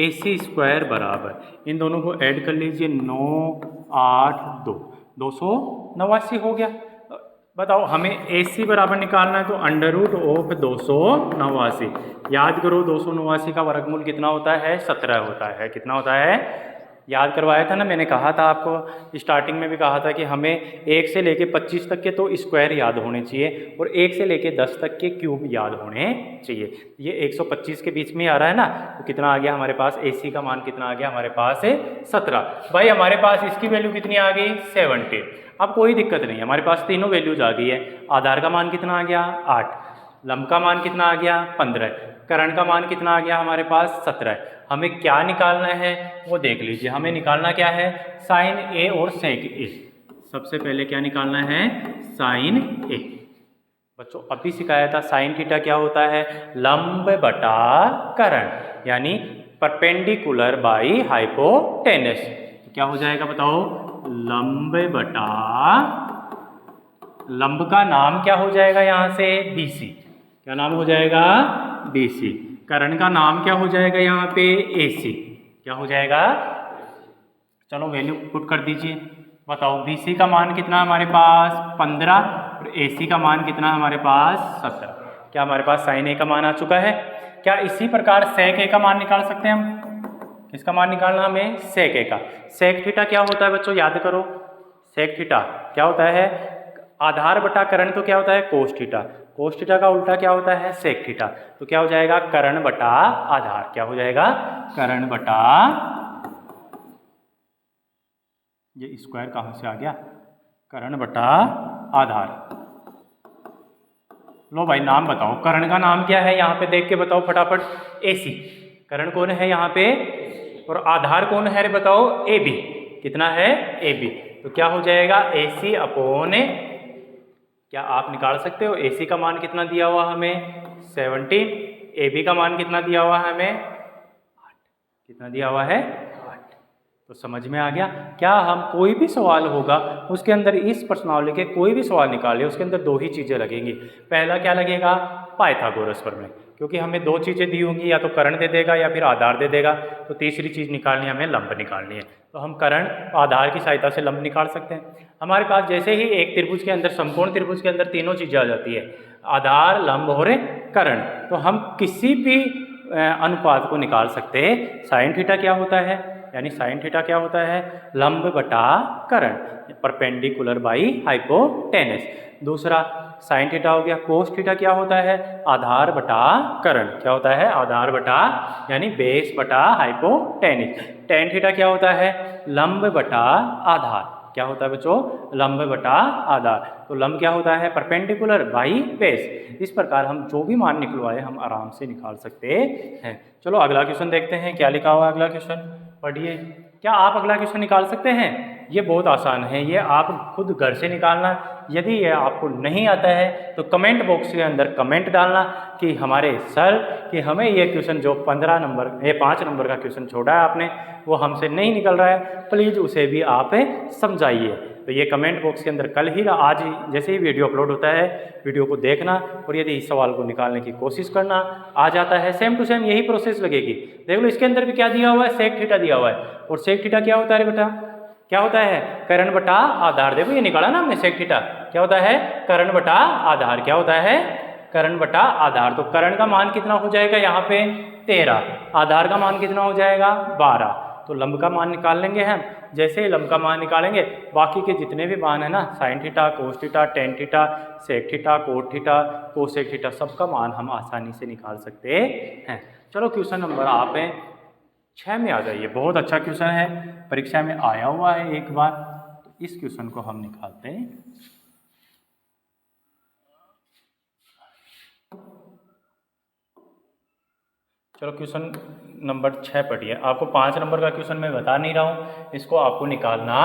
AC स्क्वायर बराबर, इन दोनों को ऐड कर लीजिए, 9 8 2, 289 हो गया। बताओ हमें AC बराबर निकालना है, तो अंडर रूट ऑफ 289। याद करो 289 का वर्गमूल कितना होता है? 17 होता है। कितना होता है? याद करवाया था ना, मैंने कहा था आपको, स्टार्टिंग में भी कहा था कि हमें 1 से लेके 25 तक के तो स्क्वायर याद होने चाहिए और 1 से लेके 10 तक के क्यूब याद होने चाहिए। ये 125 के बीच में आ रहा है ना, तो कितना आ गया हमारे पास? AC का मान कितना आ गया हमारे पास? 17। भाई हमारे पास इसकी वैल्यू कितनी आ गई? 70। अब कोई दिक्कत नहीं, हमारे पास तीनों वैल्यूज आ गई है। आधार का मान कितना आ गया? 8। लंब का मान कितना आ गया? 15। करण का मान कितना आ गया हमारे पास? 17। हमें क्या निकालना है वो देख लीजिए। हमें निकालना क्या है? साइन A और सेक A। सबसे पहले क्या निकालना है? Sine A। बच्चों अभी सिखाया था साइन थीटा क्या होता है? लंब बटा करण, यानी परपेंडिकुलर बाई हाइपोटेनस। तो क्या हो जाएगा बताओ? लंब बटा, लंब का नाम क्या हो जाएगा यहाँ से? BC। क्या नाम हो जाएगा? BC। करण का नाम क्या हो जाएगा यहाँ पे? AC। क्या हो जाएगा? चलो वैल्यू पुट कर दीजिए। बताओ BC का मान कितना हमारे पास? 15 और AC का मान कितना हमारे पास? 17। क्या हमारे पास साइन A का मान आ चुका है? क्या इसी प्रकार सेक A का मान निकाल सकते हैं हम? इसका मान निकालना हमें सेक A का। सेक थीटा क्या होता है बच्चों? याद करो, सेक थीटा क्या होता है? आधार बटा करण तो क्या होता है? Cos theta. कोस थीटा का उल्टा क्या होता है? Sec theta. तो क्या हो जाएगा? करण बटा आधार। क्या हो जाएगा? करण बटा, ये स्क्वायर कहाँ से आ गया? करण बटा आधार। लो भाई नाम बताओ, करण का नाम क्या है? यहाँ पे देख के बताओ फटाफट। AC। करण कौन है यहाँ पे? और आधार कौन है रे बताओ? AB। कितना है? AB। तो क्या हो जाएगा? AC अपॉन, क्या आप निकाल सकते हो? AC का मान कितना दिया हुआ हमें? 17। AB का मान कितना दिया हुआ है हमें? 8। कितना दिया हुआ है? 8। तो समझ में आ गया? क्या हम कोई भी सवाल होगा उसके अंदर इस प्रश्नावली के कोई भी सवाल निकाले, उसके अंदर दो ही चीज़ें लगेंगी। पहला क्या लगेगा? पाइथागोरस प्रमेय, क्योंकि हमें दो चीज़ें दी होंगी, या तो करण दे देगा या फिर आधार दे देगा। तो तीसरी चीज़ निकालनी है हमें, लंब निकालनी है। तो हम करण आधार की सहायता से लंब निकाल सकते हैं। हमारे पास जैसे ही एक त्रिभुज के अंदर, समकोण त्रिभुज के अंदर तीनों चीज़ें आ जाती है, आधार, लंब और करण, तो हम किसी भी अनुपात को निकाल सकते हैं। साइन थीटा क्या होता है? यानी साइन थीटा क्या होता है? लंब बटा करण, परपेंडिकुलर बाई हाइपोटेनस। दूसरा साइन थीटा हो गया। कोस थीटा क्या होता है? आधार बटा करण। क्या होता है? आधार बटा, यानी बेस बटा हाइपोटेनस। टेन थीटा क्या होता है? लंब बटा आधार। क्या होता है बच्चों? लंब बटा आधार। तो लंब क्या होता है? Perpendicular by base. इस प्रकार हम जो भी मान निकलवाए हम आराम से निकाल सकते हैं। चलो अगला क्वेश्चन देखते हैं, क्या लिखा हुआ है अगला क्वेश्चन, पढ़िए। क्या आप अगला क्वेश्चन निकाल सकते हैं? ये बहुत आसान है, ये आप खुद घर से निकालना। यदि ये आपको नहीं आता है तो कमेंट बॉक्स के अंदर कमेंट डालना कि हमारे सर, कि हमें ये क्वेश्चन जो 15 नंबर, ये 5 नंबर का क्वेश्चन छोड़ा है आपने, वो हमसे नहीं निकल रहा है, प्लीज़ उसे भी आप समझाइए। तो ये कमेंट बॉक्स के अंदर कल ही, आज जैसे ही वीडियो अपलोड होता है, वीडियो को देखना और यदि इस सवाल को निकालने की कोशिश करना। आ जाता है सेम टू सेम यही प्रोसेस लगेगी। देख लो इसके अंदर भी क्या दिया हुआ है? सेक थीटा दिया हुआ है। और सेक थीटा क्या होता है बेटा? क्या होता है? करण बटा आधार। देखो ये निकाला ना हमने सेक थीटा, क्या होता है? करण बटा आधार। क्या होता है? करण बटा आधार। तो करण का मान कितना हो जाएगा यहाँ पे? 13। आधार का मान कितना हो जाएगा? 12। तो लंब का मान निकाल लेंगे हम। जैसे ही लंब का मान निकालेंगे बाकी के जितने भी मान है ना, sine theta, cos theta, tan theta, sec theta, cot theta, cosec theta, सबका मान हम आसानी से निकाल सकते हैं। चलो क्वेश्चन नंबर आप 6 में आ जाइए। बहुत अच्छा क्वेश्चन है, परीक्षा में आया हुआ है एक बार। तो इस क्वेश्चन को हम निकालते हैं। चलो क्वेश्चन नंबर 6 पढ़िए। आपको 5 नंबर का क्वेश्चन मैं बता नहीं रहा हूँ, इसको आपको निकालना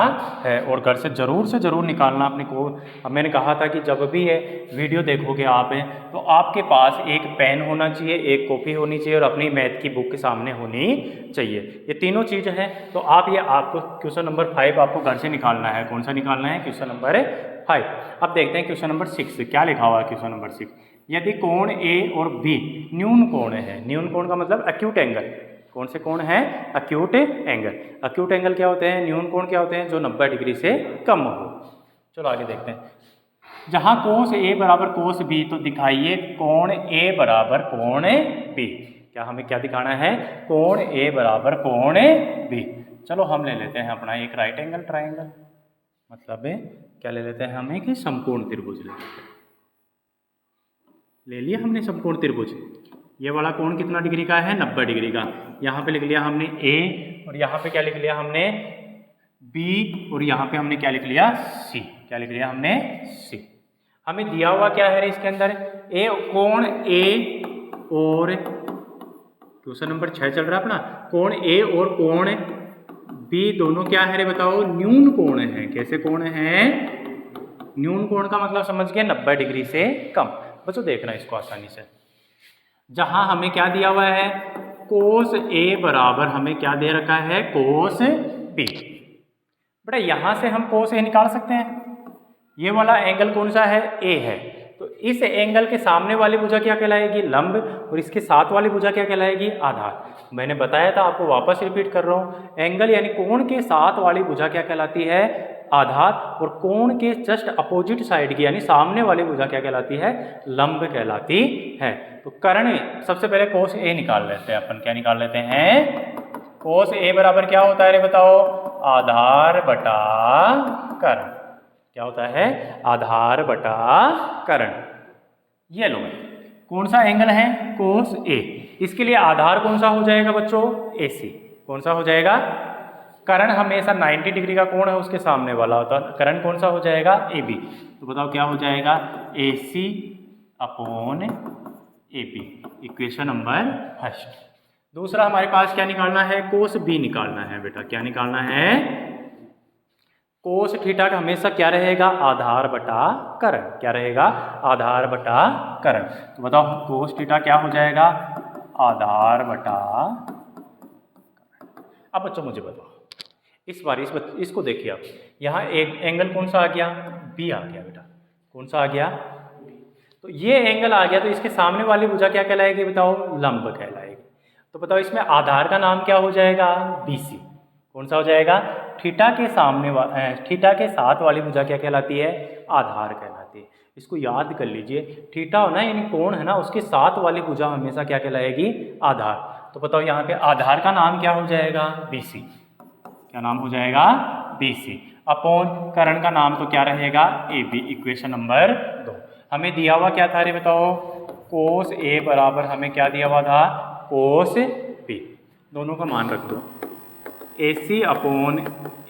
है और घर से ज़रूर निकालना अपने को। अब मैंने कहा था कि जब भी ये वीडियो देखोगे आप तो आपके पास एक पेन होना चाहिए, एक कॉपी होनी चाहिए और अपनी मैथ की बुक के सामने होनी चाहिए। ये तीनों चीज़ हैं। तो आपको क्वेश्चन नंबर 5 आपको घर से निकालना है। कौन सा निकालना है? Question number 5। अब देखते हैं क्वेश्चन नंबर 6 क्या लिखा हुआ है। क्वेश्चन नंबर 6, यदि कोण ए और बी न्यून कोण है। न्यून कोण का मतलब एक्यूट एंगल। कौन से कोण है? Acute angle. एक्यूट एंगल क्या होते हैं? न्यून कोण क्या होते हैं? जो 90 डिग्री से कम हो। चलो आगे देखते हैं। जहाँ कोस ए बराबर कोस बी, तो दिखाइए कोण ए बराबर कोण बी। क्या हमें क्या दिखाना है? कोण ए बराबर कोण बी। चलो हम ले लेते हैं अपना एक राइट एंगल ट्राइंगल, मतलब क्या ले लेते हैं हम? एक समकोण त्रिभुज ले लिया हमने समकोण त्रिभुज। ये वाला कोण कितना डिग्री का है? 90 डिग्री का। यहाँ पे लिख लिया हमने A और यहाँ पे क्या लिख लिया हमने? B और यहाँ पे हमने क्या लिख लिया? C। क्या लिख लिया हमने? C। हमें दिया हुआ क्या है इसके अंदर? कोण A और क्वेश्चन नंबर 6 चल रहा है अपना। कोण A और कोण B दोनों क्या है रे बताओ? न्यून कोण है। कैसे कोण है? न्यून कोण का मतलब समझ गया 90 डिग्री से कम। बच्चों देखना इसको आसानी से। जहां हमें क्या दिया हुआ है? कोस ए बराबर हमें क्या दे रखा है? Cos B. बेटा यहां से हम कोस ए निकाल सकते हैं। ये वाला एंगल कौन सा है? ए है। तो इस एंगल के सामने वाली भुजा क्या कहलाएगी? लंब। और इसके साथ वाली भुजा क्या कहलाएगी? आधार। मैंने बताया था, आपको वापस रिपीट कर रहा हूँ। एंगल यानी कोण के साथ वाली भुजा क्या कहलाती है? आधार। और कोण के जस्ट अपोजिट साइड की यानी सामने वाली भुजा क्या कहलाती है? लंब कहलाती है। तो कर्ण सबसे पहले कोस ए निकाल लेते हैं अपन। क्या निकाल लेते हैं? कोस ए बराबर क्या होता है रे बताओ? आधार बटा कर्ण। क्या होता है? आधार बटा कर्ण। ये लो कौन सा एंगल है? कोस ए। इसके लिए आधार कौन सा हो जाएगा बच्चों? AC। कौन सा हो जाएगा? कर्ण हमेशा 90 डिग्री का कोण है उसके सामने वाला होता है। कर्ण कौन सा हो जाएगा? AB। तो बताओ क्या हो जाएगा? AC upon AB। Equation number first. दूसरा हमारे पास क्या निकालना है? कोस B निकालना है बेटा। क्या निकालना है? कोस थीटा का हमेशा क्या रहेगा? आधार बटा कर्ण। क्या रहेगा? आधार बटा कर्ण। तो बताओ कोस थीटा क्या हो जाएगा? आधार बटा। अब बच्चों मुझे बताओ इस बार इसको देखिए आप। यहाँ एक एंगल कौन सा आ गया? B आ गया बेटा। कौन सा आ गया? तो ये एंगल आ गया, तो इसके सामने वाली भुजा क्या कहलाएगी बताओ? लंब कहलाएगी। तो बताओ इसमें आधार का नाम क्या हो जाएगा? BC। कौन सा हो जाएगा? थीटा के थीटा के साथ वाली भुजा क्या कहलाती है? आधार कहलाती है। इसको याद कर लीजिए। थीटा हो ना यानी कोण है ना, उसके साथ वाली भुजा हमेशा क्या कहलाएगी? आधार। तो बताओ यहाँ पे आधार का नाम क्या हो जाएगा? BC। क्या नाम हो जाएगा? BC अपॉन कर्ण का नाम तो क्या रहेगा? AB। Equation number 2। हमें दिया हुआ क्या था रे बताओ? कोस A बराबर हमें क्या दिया हुआ था? कोस B। दोनों का मान रख दो। AC अपॉन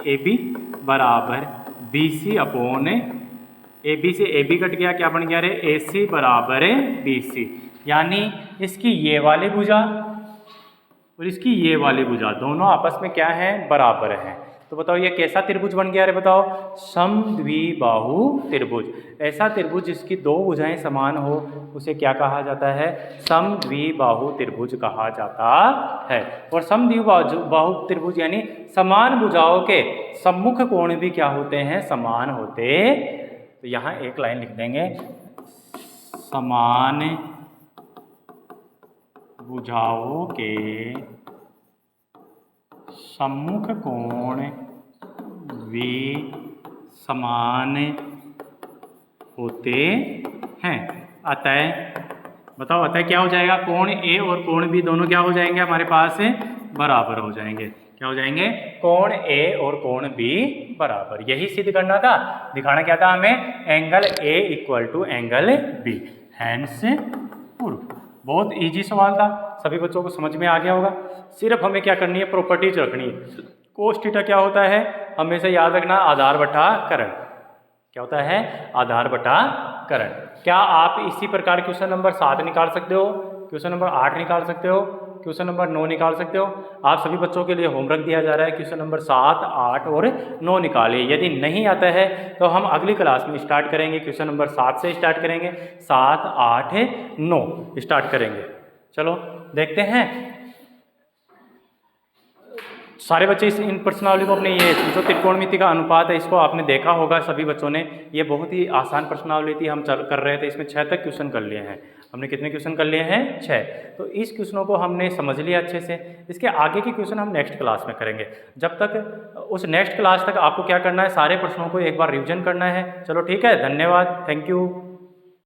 AB बराबर BC अपॉन AB से AB कट गया, क्या बन गया रे? AC बराबर BC। यानी इसकी ये वाली भुजा और इसकी ये वाली भुजा दोनों आपस में क्या है? बराबर है। तो बताओ ये कैसा त्रिभुज बन गया रे बताओ? समद्विबाहु त्रिभुज। ऐसा त्रिभुज जिसकी दो भुजाएं समान हो उसे क्या कहा जाता है? समद्विबाहु त्रिभुज कहा जाता है। और समद्विबाहु त्रिभुज यानी समान भुजाओं के सम्मुख कोण भी क्या होते हैं? समान होते। तो यहाँ एक लाइन लिख देंगे, समान भुजाओं के सम्मुख कोण भी समान होते हैं। अतः बताओ अतः क्या हो जाएगा? कोण A और कोण B दोनों क्या हो जाएंगे हमारे पास? बराबर हो जाएंगे। क्या हो जाएंगे? कोण ए और कोण बी बराबर। यही सिद्ध करना था, दिखाना क्या था हमें? Angle A equal to angle B, hence proof. बहुत इजी सवाल था, सभी बच्चों को समझ में आ गया होगा। सिर्फ हमें क्या करनी है? प्रॉपर्टीज रखनी है। कोस थीटा क्या होता है? हमेशा याद रखना, आधार बटा करण। क्या होता है? आधार बटा करण। क्या आप इसी प्रकार क्वेश्चन नंबर 7 निकाल सकते हो, क्वेश्चन नंबर 8 निकाल सकते हो, क्वेश्चन नंबर 9 निकाल सकते हो? आप सभी बच्चों के लिए होमवर्क दिया जा रहा है, क्वेश्चन नंबर 7, 8 और 9 निकालिए। यदि नहीं आता है तो हम अगली क्लास में स्टार्ट करेंगे, क्वेश्चन नंबर 7 से स्टार्ट करेंगे, 7, 8, 9 स्टार्ट करेंगे। चलो देखते हैं। सारे बच्चे इन प्रश्नावली को अपने, ये जो त्रिकोणमिति का अनुपात है इसको आपने देखा होगा सभी बच्चों ने। ये बहुत ही आसान प्रश्नावली थी, हम कर रहे थे। इसमें 6 तक क्वेश्चन कर लिए हैं हमने। कितने क्वेश्चन कर लिए हैं? 6। तो इस क्वेश्चनों को हमने समझ लिया अच्छे से। इसके आगे के क्वेश्चन हम नेक्स्ट क्लास में करेंगे। जब तक उस नेक्स्ट क्लास तक आपको क्या करना है? सारे प्रश्नों को एक बार रिविजन करना है। चलो ठीक है, धन्यवाद, थैंक यू।